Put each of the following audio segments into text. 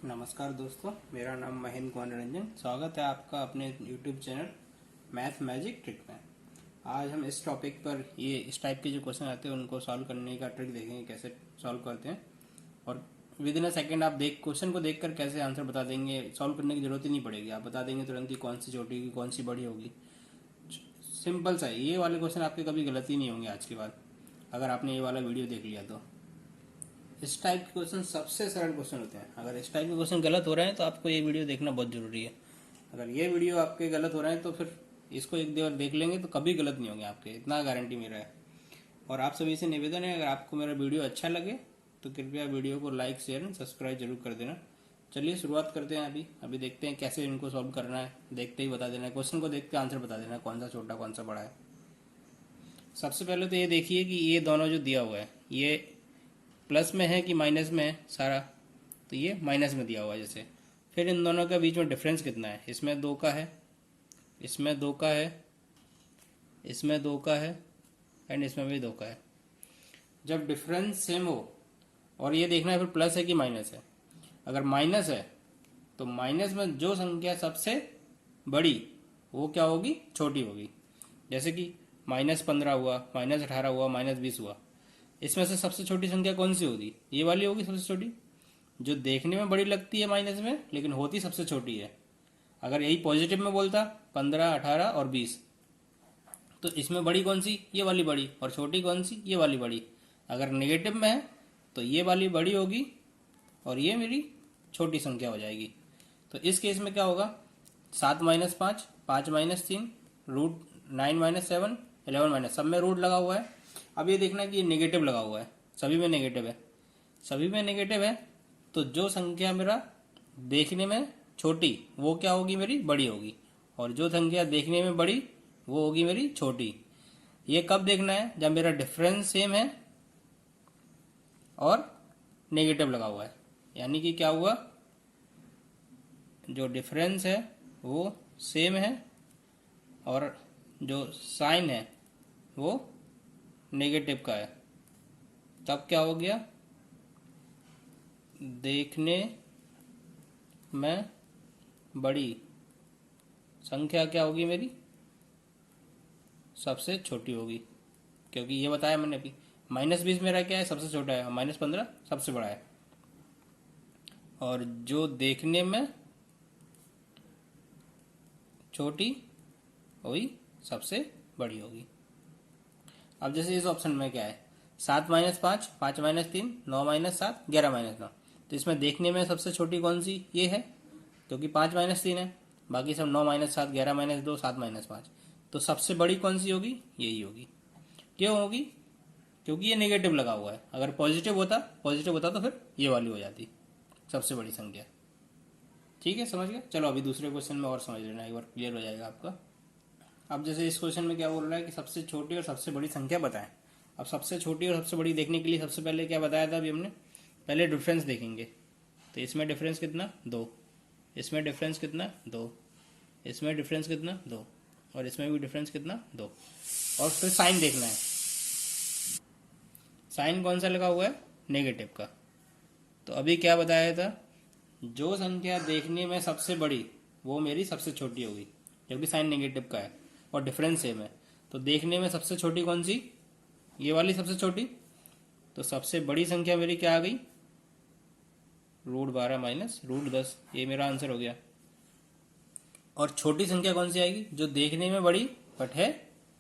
नमस्कार दोस्तों, मेरा नाम महेंद्र कुमार रंजन। स्वागत है आपका अपने YouTube channel math magic trick में। आज हम इस टॉपिक पर इस टाइप के जो क्वेश्चन आते हैं उनको सॉल्व करने का ट्रिक देखेंगे, कैसे सॉल्व करते हैं। और विद इन अ सेकेंड आप क्वेश्चन को देखकर कैसे आंसर बता देंगे। सॉल्व करने की जरूरत ही नहीं पड़ेगी, आप बता देंगे तुरंत ही कौन सी छोटी होगी कौन सी बड़ी होगी। सिंपल सा है, ये वाले क्वेश्चन आपके कभी गलत ही नहीं होंगे आज के बाद, अगर आपने ये वाला वीडियो देख लिया तो। इस टाइप के क्वेश्चन सबसे सरल क्वेश्चन होते हैं। अगर इस टाइप के क्वेश्चन गलत हो रहे हैं तो आपको ये वीडियो देखना बहुत जरूरी है। अगर ये वीडियो आपके गलत हो रहे हैं तो फिर इसको एक बार देख लेंगे तो कभी गलत नहीं होंगे आपके, इतना गारंटी मेरा है। और आप सभी से निवेदन है, अगर आपको मेरा वीडियो अच्छा लगे तो कृपया वीडियो को लाइक शेयर एंड सब्सक्राइब जरूर कर देना। चलिए शुरुआत करते हैं। अभी देखते हैं कैसे इनको सॉल्व करना है। देखते ही बता देना है, क्वेश्चन को देखते आंसर बता देना कौन सा छोटा कौन सा बड़ा है। सबसे पहले तो ये देखिए कि ये दोनों जो दिया हुआ है ये प्लस में है कि माइनस में है सारा, तो ये माइनस में दिया हुआ है जैसे। फिर इन दोनों के बीच में डिफरेंस कितना है, इसमें 2 का है, इसमें 2 का है, इसमें 2 का है एंड इसमें भी 2 का है। जब डिफरेंस सेम हो, और ये देखना है फिर प्लस है कि माइनस है। अगर माइनस है तो माइनस में जो संख्या सबसे बड़ी वो क्या होगी, छोटी होगी। जैसे कि -15 हुआ, -18 हुआ, -20 हुआ। इसमें से सबसे छोटी संख्या कौन सी होगी, ये वाली होगी सबसे छोटी, जो देखने में बड़ी लगती है माइनस में लेकिन होती सबसे छोटी है। अगर यही पॉजिटिव में बोलता 15, 18 और 20, तो इसमें बड़ी कौन सी, ये वाली बड़ी, और छोटी कौन सी, ये वाली बड़ी। अगर नेगेटिव में है तो ये वाली बड़ी होगी और ये मेरी छोटी संख्या हो जाएगी। तो इस केस में क्या होगा, 7 - 5, 5 - 3, रूट 9 - 7, 11 सब में रूट लगा हुआ है। अब ये देखना कि ये नेगेटिव लगा हुआ है, सभी में नेगेटिव है, सभी में नेगेटिव है। तो जो संख्या मेरा देखने में छोटी वो क्या होगी, मेरी बड़ी होगी, और जो संख्या देखने में बड़ी वो होगी मेरी छोटी। ये कब देखना है, जब मेरा डिफरेंस सेम है और नेगेटिव लगा हुआ है। यानी कि क्या हुआ, जो डिफरेंस है वो सेम है और जो साइन है वो नेगेटिव का है। तब क्या हो गया, देखने में बड़ी संख्या क्या होगी, मेरी सबसे छोटी होगी। क्योंकि ये बताया मैंने अभी, -20 मेरा क्या है, सबसे छोटा है, -15 सबसे बड़ा है, और जो देखने में छोटी वही सबसे बड़ी होगी। अब जैसे इस ऑप्शन में क्या है, 7 - 5, 5 - 3, 9 - 7, 11 - 9। तो इसमें देखने में सबसे छोटी कौन सी, ये है, क्योंकि 5 - 3 है, बाकी सब 9 - 7, 11 - 2, 7 - 5। तो सबसे बड़ी कौन सी होगी, यही होगी। क्यों होगी, क्योंकि ये नेगेटिव लगा हुआ है। अगर पॉजिटिव होता तो फिर ये वाली हो जाती सबसे बड़ी संख्या। ठीक है, समझ गए। चलो अभी दूसरे क्वेश्चन में और समझ लेना, एक बार क्लियर हो जाएगा आपका। अब जैसे इस क्वेश्चन में क्या बोल रहा है कि सबसे छोटी और सबसे बड़ी संख्या बताएं। अब सबसे छोटी और सबसे बड़ी देखने के लिए सबसे पहले क्या बताया था अभी हमने, पहले डिफरेंस देखेंगे। तो इसमें डिफरेंस कितना, 2, इसमें डिफरेंस कितना, 2, इसमें डिफरेंस कितना, 2, और इसमें भी डिफरेंस कितना, 2। और फिर साइन देखना है, साइन कौन सा लगा हुआ है, नेगेटिव का। तो अभी क्या बताया था, जो संख्या देखने में सबसे बड़ी वो मेरी सबसे छोटी होगी, क्योंकि साइन नेगेटिव का है और डिफरेंस सेम है। तो देखने में सबसे छोटी कौन सी, ये वाली सबसे छोटी। तो सबसे बड़ी संख्या मेरी क्या आ गई, √12 - √10, ये मेरा आंसर हो गया। और छोटी संख्या कौन सी आएगी, जो देखने में बड़ी बट है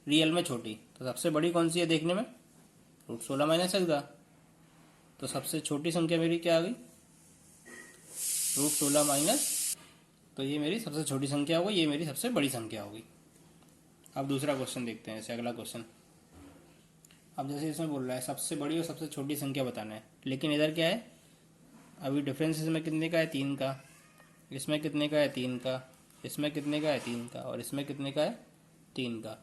रियल में छोटी। तो सबसे बड़ी कौन सी है देखने में, √16 - 11। तो सबसे छोटी संख्या मेरी क्या आ गई, √16 तो ये मेरी सबसे छोटी संख्या होगी, ये मेरी सबसे बड़ी संख्या होगी। अब दूसरा क्वेश्चन देखते हैं, ऐसे अगला क्वेश्चन। अब जैसे इसमें बोल रहा है सबसे बड़ी और सबसे छोटी संख्या बताना है, लेकिन इधर क्या है, अभी डिफरेंस इसमें कितने का है, 3 का, इसमें कितने का है, 3 का, इसमें कितने का है, 3 का, और इसमें कितने का है, 3 का।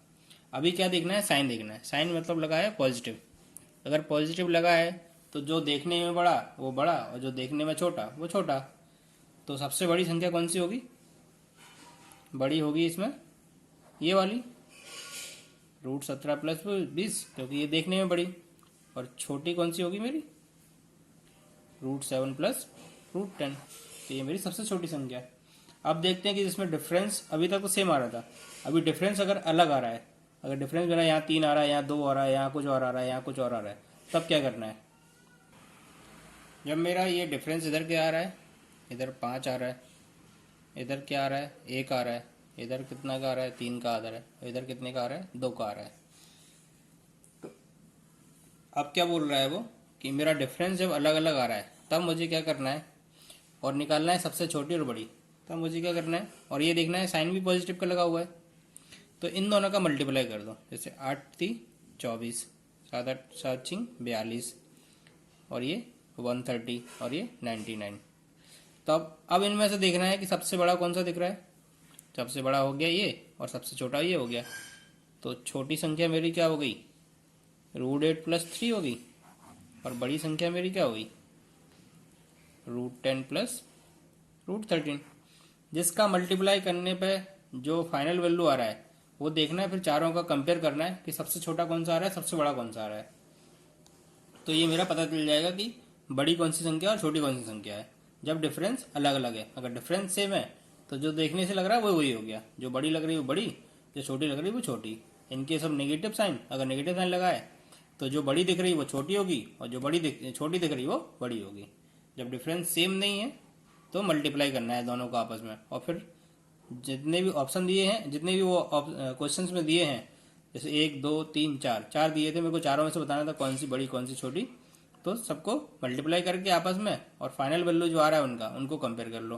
अभी क्या देखना है, साइन देखना है। साइन मतलब लगा है पॉजिटिव। अगर पॉजिटिव लगा है तो जो देखने में बड़ा वो बड़ा, और जो देखने में छोटा वो छोटा। तो सबसे बड़ी संख्या कौन सी होगी, बड़ी होगी इसमें ये वाली, √17 + 20, क्योंकि ये देखने में बड़ी। और छोटी कौन सी होगी मेरी, √7 + √10। तो ये मेरी सबसे छोटी संख्या है। अब देखते हैं कि जिसमें डिफरेंस अभी तक तो सेम आ रहा था, अभी डिफरेंस अगर अलग आ रहा है, अगर डिफरेंस मेरा यहाँ 3 आ रहा है, यहाँ 2 आ रहा है, यहाँ कुछ और आ रहा है, यहाँ कुछ और आ रहा है, तब क्या करना है। जब मेरा ये डिफरेंस इधर क्या आ रहा है, इधर 5 आ रहा है, इधर क्या आ रहा है, 1 आ रहा है, इधर कितना का आ रहा है, 3 का आ रहा है, इधर कितने का आ रहा है, 2 का आ रहा है। तो अब क्या बोल रहा है वो कि मेरा डिफरेंस जब अलग अलग आ रहा है तब मुझे क्या करना है, और निकालना है सबसे छोटी और बड़ी। तब मुझे क्या करना है, और ये देखना है साइन भी पॉजिटिव का लगा हुआ है, तो इन दोनों का मल्टीप्लाई कर दो। जैसे 8 3 24, 7 8 7 6 42, और ये 130, और ये 99। तो अब इनमें से देखना है कि सबसे बड़ा कौन सा दिख रहा है। सबसे बड़ा हो गया ये, और सबसे छोटा ये हो गया। तो छोटी संख्या मेरी क्या हो गई, √8 + 3 हो गई, और बड़ी संख्या मेरी क्या हो गई, √10 + √13। जिसका मल्टीप्लाई करने पे जो फाइनल वैल्यू आ रहा है वो देखना है, फिर चारों का कंपेयर करना है कि सबसे छोटा कौन सा आ रहा है, सबसे बड़ा कौन सा आ रहा है। तो ये मेरा पता चल जाएगा कि बड़ी कौन सी संख्या और छोटी कौन सी संख्या है, जब डिफरेंस अलग अलग है। अगर डिफरेंस सेम है तो जो देखने से लग रहा है वो वही हो गया, जो बड़ी लग रही है वो बड़ी, जो छोटी लग रही है वो छोटी। इनके सब नेगेटिव साइन, अगर नेगेटिव साइन लगाए तो जो बड़ी दिख रही है वो छोटी होगी, और जो छोटी दिख रही है वो बड़ी होगी। जब डिफरेंस सेम नहीं है तो मल्टीप्लाई करना है दोनों को आपस में, और फिर जितने भी ऑप्शन दिए हैं, जितने भी वो क्वेश्चंस में दिए हैं, जैसे 1 2 3 4 4 दिए थे, मेरे को चारों में से बताना था कौन सी बड़ी कौन सी छोटी। तो सबको मल्टीप्लाई करके आपस में, और फाइनल वैल्यू जो आ रहा है उनको कंपेयर कर लो।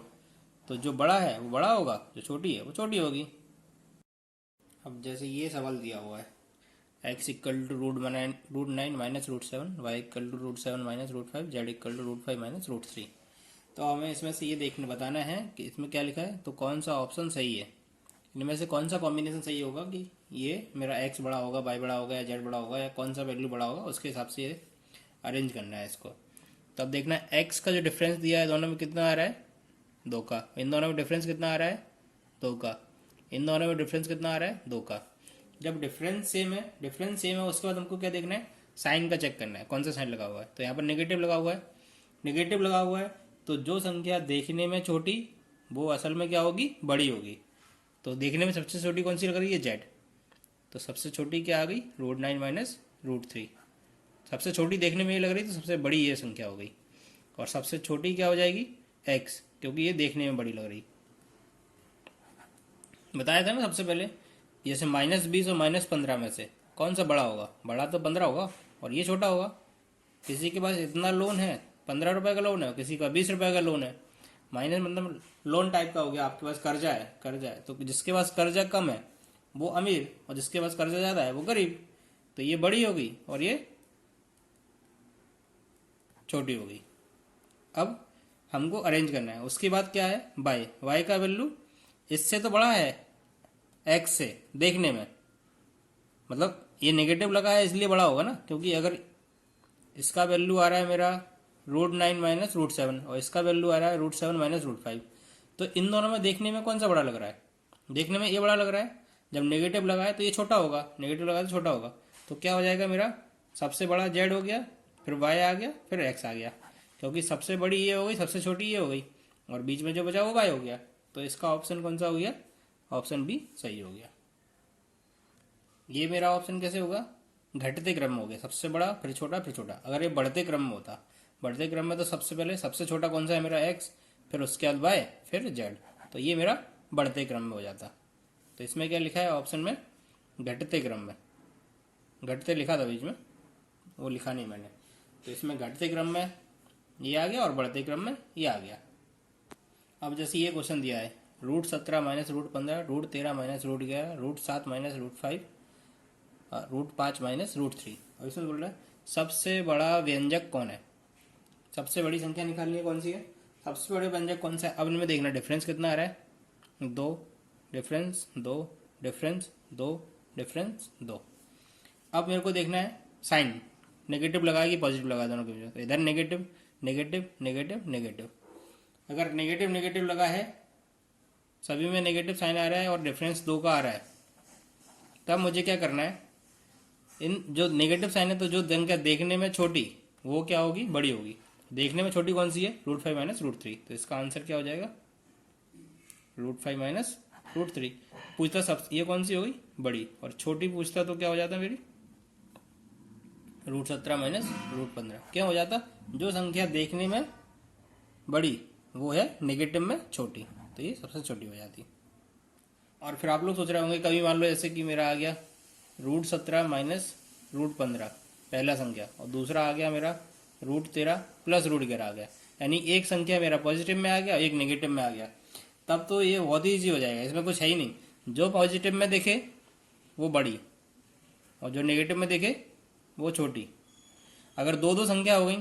तो जो बड़ा है वो बड़ा होगा, जो छोटी है वो छोटी होगी। अब जैसे ये सवाल दिया हुआ है, x = √9 - √7, y = √7 - √5, z = √5 - √3। तो हमें इसमें से ये देखने बताना है कि इसमें क्या लिखा है, तो कौन सा ऑप्शन सही है, इनमें से कौन सा कॉम्बिनेशन सही होगा कि ये मेरा x बड़ा होगा, y बड़ा होगा, या z बड़ा होगा, या कौन सा वैल्यू बड़ा होगा, उसके हिसाब से ये अरेंज करना है इसको। तो अब देखना है x का जो डिफरेंस दिया है दोनों में कितना आ रहा है, 2 का। इन दोनों में डिफरेंस कितना आ रहा है, 2 का। इन दोनों में डिफरेंस कितना आ रहा है, 2 का। जब डिफरेंस सेम है उसके बाद हमको क्या देखना है, साइन का चेक करना है, कौन सा साइन लगा हुआ है। तो यहाँ पर नेगेटिव लगा हुआ है, नेगेटिव लगा हुआ है तो जो संख्या देखने में छोटी वो असल में क्या होगी, बड़ी होगी। तो देखने में सबसे छोटी कौन सी लग रही है, z। तो सबसे छोटी क्या आ गई, √9 - √3। सबसे छोटी देखने में ये लग रही, तो सबसे बड़ी ये संख्या हो गई। और सबसे छोटी क्या हो जाएगी, x, क्योंकि ये देखने में बड़ी लग रही। बताया था ना सबसे पहले, जैसे -20 और -15 में से कौन सा बड़ा होगा, बड़ा तो 15 होगा, और ये छोटा होगा। किसी के पास इतना लोन है, 15 रुपए का लोन है, किसी का 20 रुपए का लोन है। माइनस मतलब लोन टाइप का हो गया, आपके पास कर्जा है, तो जिसके पास कर्जा कम है वो अमीर, और जिसके पास कर्जा ज्यादा है वो गरीब। तो ये बड़ी होगी और ये छोटी होगी। अब हमको अरेंज करना है। उसके बाद क्या है, वाई का वैल्यू इससे तो बड़ा है एक्स से देखने में, मतलब ये नेगेटिव लगा है इसलिए बड़ा होगा ना, क्योंकि अगर इसका वैल्यू आ रहा है मेरा √9 - √7 और इसका वैल्यू आ रहा है √7 - √5, तो इन दोनों में देखने में कौन सा बड़ा लग रहा है, देखने में ये बड़ा लग रहा है। जब नेगेटिव लगा है तो ये छोटा होगा, नेगेटिव लगा तो छोटा होगा। तो क्या हो जाएगा, मेरा सबसे बड़ा जेड हो गया, फिर वाई आ गया, फिर एक्स आ गया, क्योंकि सबसे बड़ी ये हो गई, सबसे छोटी ये हो गई, और बीच में जो बचा वो वाई हो गया। तो इसका ऑप्शन कौन सा हो गया, ऑप्शन बी सही हो गया। ये मेरा ऑप्शन कैसे होगा, घटते क्रम में हो गया, सबसे बड़ा फिर छोटा फिर छोटा। अगर ये बढ़ते क्रम में होता, बढ़ते क्रम में तो सबसे पहले सबसे छोटा कौन सा है मेरा एक्स, फिर उसके बाद वाई, फिर जेड, तो ये मेरा बढ़ते क्रम में हो जाता। तो इसमें क्या लिखा है ऑप्शन में, घटते क्रम में, घटते लिखा था बीच में, वो लिखा नहीं मैंने। तो इसमें घटते क्रम में ये आ गया और बढ़ते क्रम में ये आ गया। अब जैसे ये क्वेश्चन दिया है, √17 - √15, √13 - √11, √7 - √5, √5 - √3। और इसमें बोल रहा है सबसे बड़ा व्यंजक कौन है, सबसे बड़ी संख्या निकालनी है कौन सी है, सबसे बड़े व्यंजक कौन सा है। अब इनमें देखना डिफरेंस कितना आ रहा है, 2 डिफरेंस 2 डिफरेंस 2 डिफरेंस 2। अब मेरे को देखना है साइन, नेगेटिव लगा कि पॉजिटिव लगा, दोनों के बीच में। तो इधर नेगेटिव नेगेटिव नेगेटिव नेगेटिव, अगर नेगेटिव नेगेटिव लगा है, सभी में नेगेटिव साइन आ रहा है और डिफरेंस 2 का आ रहा है, तब मुझे क्या करना है, इन जो नेगेटिव साइन है तो जो संख्या देखने में छोटी वो क्या होगी, बड़ी होगी, देखने में छोटी कौन सी है, √5 माइनस √3। तो इसका आंसर क्या हो जाएगा, √5 माइनस √3। पूछता सब ये कौन सी होगी, बड़ी, और छोटी पूछता तो क्या हो जाता मेरी, √17 माइनस √15। क्या हो जाता, जो संख्या देखने में बड़ी वो है नेगेटिव में छोटी, तो ये सबसे छोटी हो जाती। और फिर आप लोग सोच रहे होंगे कभी मान लो ऐसे कि मेरा आ गया √17 माइनस √15 पहला संख्या, और दूसरा आ गया मेरा √13 प्लस √11 आ गया, यानी एक संख्या मेरा पॉजिटिव में आ गया, एक नेगेटिव में आ गया, तब तो ये बहुत ही ईजी हो जाएगा, इसमें कुछ है ही नहीं। जो पॉजिटिव में देखे वो बड़ी, और जो नेगेटिव में देखे वो छोटी। अगर दो दो संख्या हो गई,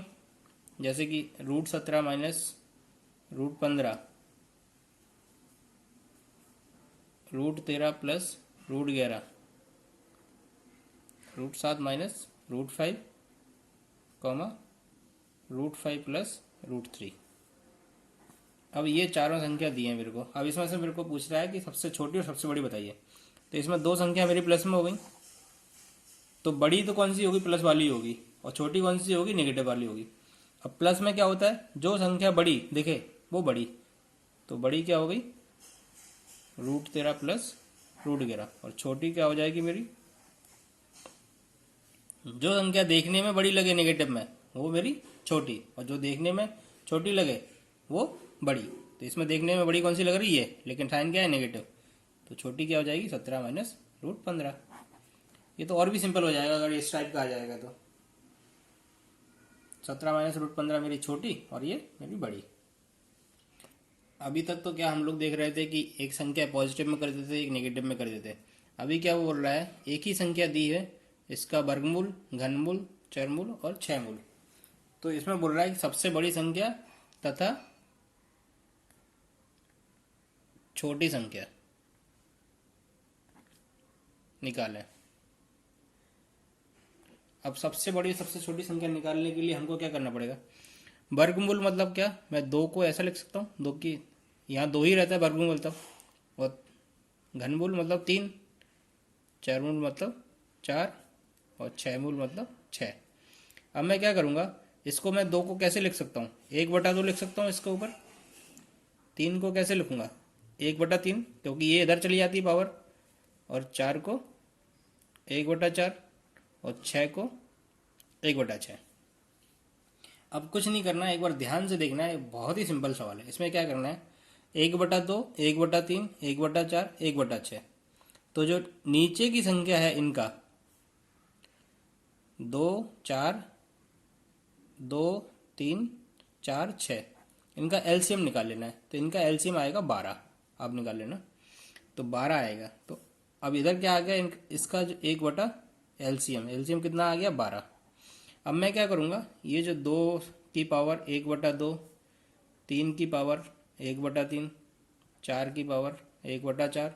जैसे कि √17 माइनस √15, √13 प्लस √11, √7 माइनस √5, √5 प्लस √3। अब ये चारों संख्या दी है मेरे को। अब इसमें से मेरे को पूछ रहा है कि सबसे छोटी और सबसे बड़ी बताइए। तो इसमें दो संख्या मेरी प्लस में हो गई, तो बड़ी तो कौन सी होगी, प्लस वाली होगी, और छोटी कौन सी होगी, नेगेटिव वाली होगी। अब प्लस में क्या होता है, जो संख्या बड़ी देखे वो बड़ी, तो बड़ी क्या हो गई, √13 प्लस √11, और छोटी क्या हो जाएगी मेरी, जो संख्या देखने में बड़ी लगे नेगेटिव में वो मेरी छोटी, और जो देखने में छोटी लगे वो बड़ी। तो इसमें देखने में बड़ी कौन सी लग रही है, लेकिन साइन क्या है, नेगेटिव, तो छोटी क्या हो जाएगी, 17 माइनस √15। ये तो और भी सिंपल हो जाएगा अगर इस टाइप का आ जाएगा तो। 17 माइनस √15 मेरी छोटी और ये मेरी बड़ी। अभी तक तो क्या हम लोग देख रहे थे कि एक संख्या पॉजिटिव में कर देते, एक नेगेटिव में कर देते। अभी क्या वो बोल रहा है, एक ही संख्या दी है, इसका वर्गमूल, घनमूल, चरमूल और छयमूल। तो इसमें बोल रहा है कि सबसे बड़ी संख्या तथा छोटी संख्या निकालें। अब सबसे बड़ी सबसे छोटी संख्या निकालने के लिए हमको क्या करना पड़ेगा, वर्गमूल मतलब क्या, मैं दो को ऐसा लिख सकता हूँ, दो की यहाँ दो ही रहता है वर्गमूल मतलब, और घनमूल मतलब 3, चरमूल मतलब 4, और छयमूल मतलब 6। अब मैं क्या करूँगा, इसको मैं दो को कैसे लिख सकता हूँ, 1/2 लिख सकता हूँ इसके ऊपर। 3 को कैसे लिखूंगा, 1/3, क्योंकि ये इधर चली जाती है पावर, और 4 को 1/4, और 6 को 1/6। अब कुछ नहीं करना है, एक बार ध्यान से देखना है, बहुत ही सिंपल सवाल है। इसमें क्या करना है, 1/2, 1/3, 1/4, 1/6। तो जो नीचे की संख्या है इनका 2, 4, 2, 3, 4, 6, इनका एलसीएम निकाल लेना है। तो इनका एलसीएम आएगा 12, आप निकाल लेना, तो 12 आएगा। तो अब इधर क्या आ गया, इसका जो 1 एलसीएम कितना आ गया, 12। अब मैं क्या करूँगा, ये जो 2 की पावर 1/2, 3 की पावर 1/3, 4 की पावर 1/4,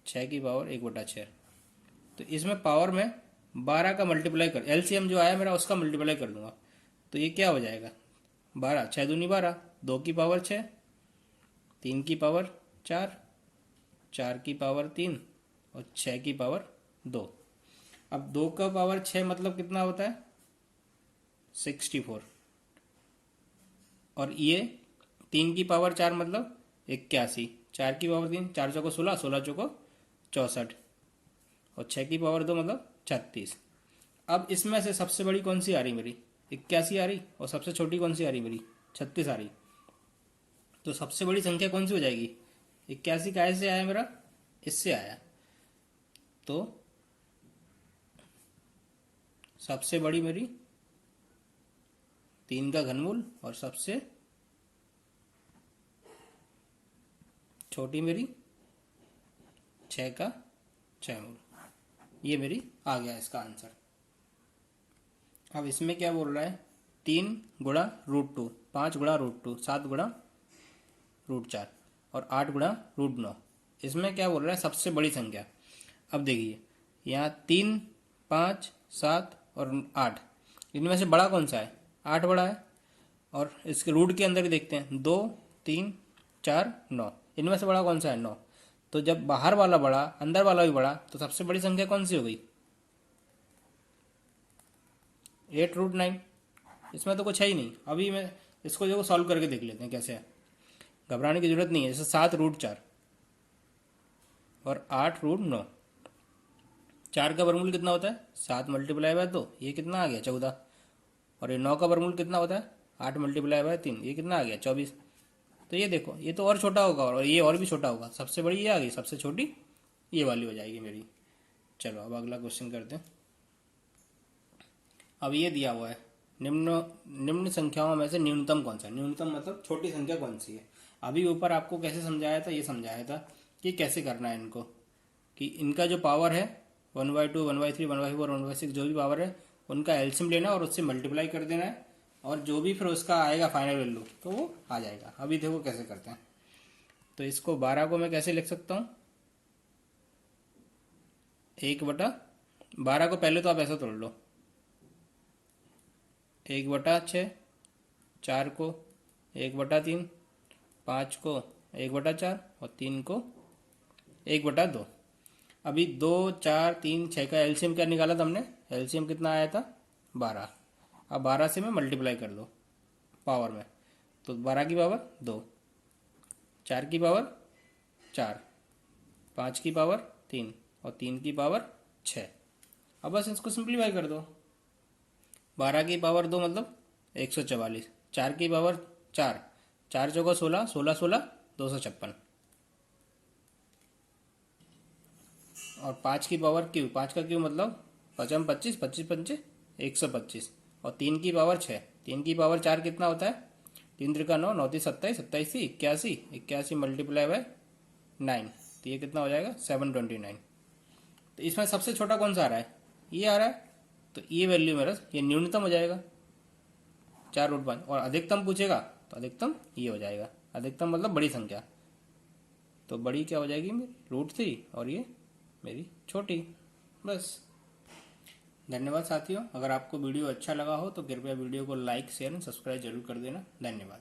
6 की पावर 1/6, तो इसमें पावर में 12 का मल्टीप्लाई कर, एलसीएम जो आया मेरा उसका मल्टीप्लाई कर दूंगा। तो ये क्या हो जाएगा, 12, 6 दूनी 12, 2 की पावर 6, 3 की पावर 4, 4 की पावर 3, और 6 की पावर 2। अब 2 का पावर 6 मतलब कितना होता है, 64, और ये 3 की पावर 4 मतलब 81, 4 की पावर 3, 4 चौको 16, 16 चौको 64, और 6 की पावर 2 मतलब 36। अब इसमें से सबसे बड़ी कौन सी आ रही मेरी, 81 आ रही, और सबसे छोटी कौन सी आ रही मेरी, 36 आ रही। तो सबसे बड़ी संख्या कौन सी हो जाएगी, 81 कैसे आया मेरा, इससे आया। तो सबसे बड़ी मेरी 3 का घनमूल, और सबसे छोटी मेरी 6 का छयमूल। ये मेरी आ गया इसका आंसर। अब इसमें क्या बोल रहा है, 3 गुणा √2, 5 गुणा √2, 7 गुणा √4, और 8 गुणा √9। इसमें क्या बोल रहा है, सबसे बड़ी संख्या। अब देखिए यहाँ 3, 5, 7 और 8, इनमें से बड़ा कौन सा है, 8 बड़ा है। और इसके रूट के अंदर ही देखते हैं, 2, 3, 4, 9, इनमें से बड़ा कौन सा है, 9। तो जब बाहर वाला बड़ा, अंदर वाला भी बड़ा, तो सबसे बड़ी संख्या कौन सी हो गई, 8 √9। इसमें तो कुछ है ही नहीं। अभी मैं इसको देखो सॉल्व करके देख लेते हैं कैसे है, घबराने की जरूरत नहीं है। जैसे 7√4 और 8√9, 4 का वर्गमूल कितना होता है 7 मल्टीप्लाई बाय 2, ये कितना आ गया 14। और ये 9 का वर्गमूल कितना होता है 8 मल्टीप्लाई बाय 3, ये कितना आ गया 24। तो ये देखो ये तो और छोटा होगा और ये और भी छोटा होगा, सबसे बड़ी ये आ गई, सबसे छोटी ये वाली हो जाएगी मेरी। चलो अब अगला क्वेश्चन करते हैं। अब ये दिया हुआ है निम्न निम्न संख्याओं में से न्यूनतम कौन सा है। न्यूनतम मतलब छोटी संख्या कौन सी है। अभी ऊपर आपको कैसे समझाया था, ये समझाया था कि कैसे करना है इनको, कि इनका जो पावर है 1/2 1/3 1/4 1/6 जो भी पावर है उनका एलसीएम लेना और उससे मल्टीप्लाई कर देना है, और जो भी फिर उसका आएगा फाइनल वैल्यू तो वो आ जाएगा। अभी देखो कैसे करते हैं। तो इसको 12 को मैं कैसे लिख सकता हूँ, 1/12 को पहले तो आप ऐसा तोड़ लो, 1/6, 4 को 1/3, 5 को 1/4 और 3 को 1/2। अभी 2 4 3 6 का एलसीएम क्या निकाला था हमने, एलसीएम कितना आया था 12। अब 12 से मैं मल्टीप्लाई कर दो पावर में, तो 12 की पावर 2, 4 की पावर 4, 5 की पावर 3 और 3 की पावर 6। अब बस इसको सिंप्लीफाई कर दो। 12 की पावर 2 मतलब 144, 4 की पावर 4, 4 चौका 16, 16 16 256, और 5 की पावर क्यू, 5 का क्यू मतलब 5 25, 25 पंचे 125, और 3 की पावर 6, 3 की पावर 4 कितना होता है 3 त्रिका 9, 9 27, 27 81, 81 मल्टीप्लाई बाय 9, तो ये कितना हो जाएगा 729। तो इसमें सबसे छोटा कौन सा आ रहा है, ये आ रहा है, तो ये वैल्यू मेरा ये न्यूनतम हो जाएगा 4√5। और अधिकतम पूछेगा तो अधिकतम ये हो जाएगा, अधिकतम मतलब बड़ी संख्या, तो बड़ी क्या हो जाएगी मेरी √3 और ये मेरी छोटी। बस। धन्यवाद साथियों, अगर आपको वीडियो अच्छा लगा हो तो कृपया वीडियो को लाइक शेयर एंड सब्सक्राइब जरूर कर देना। धन्यवाद।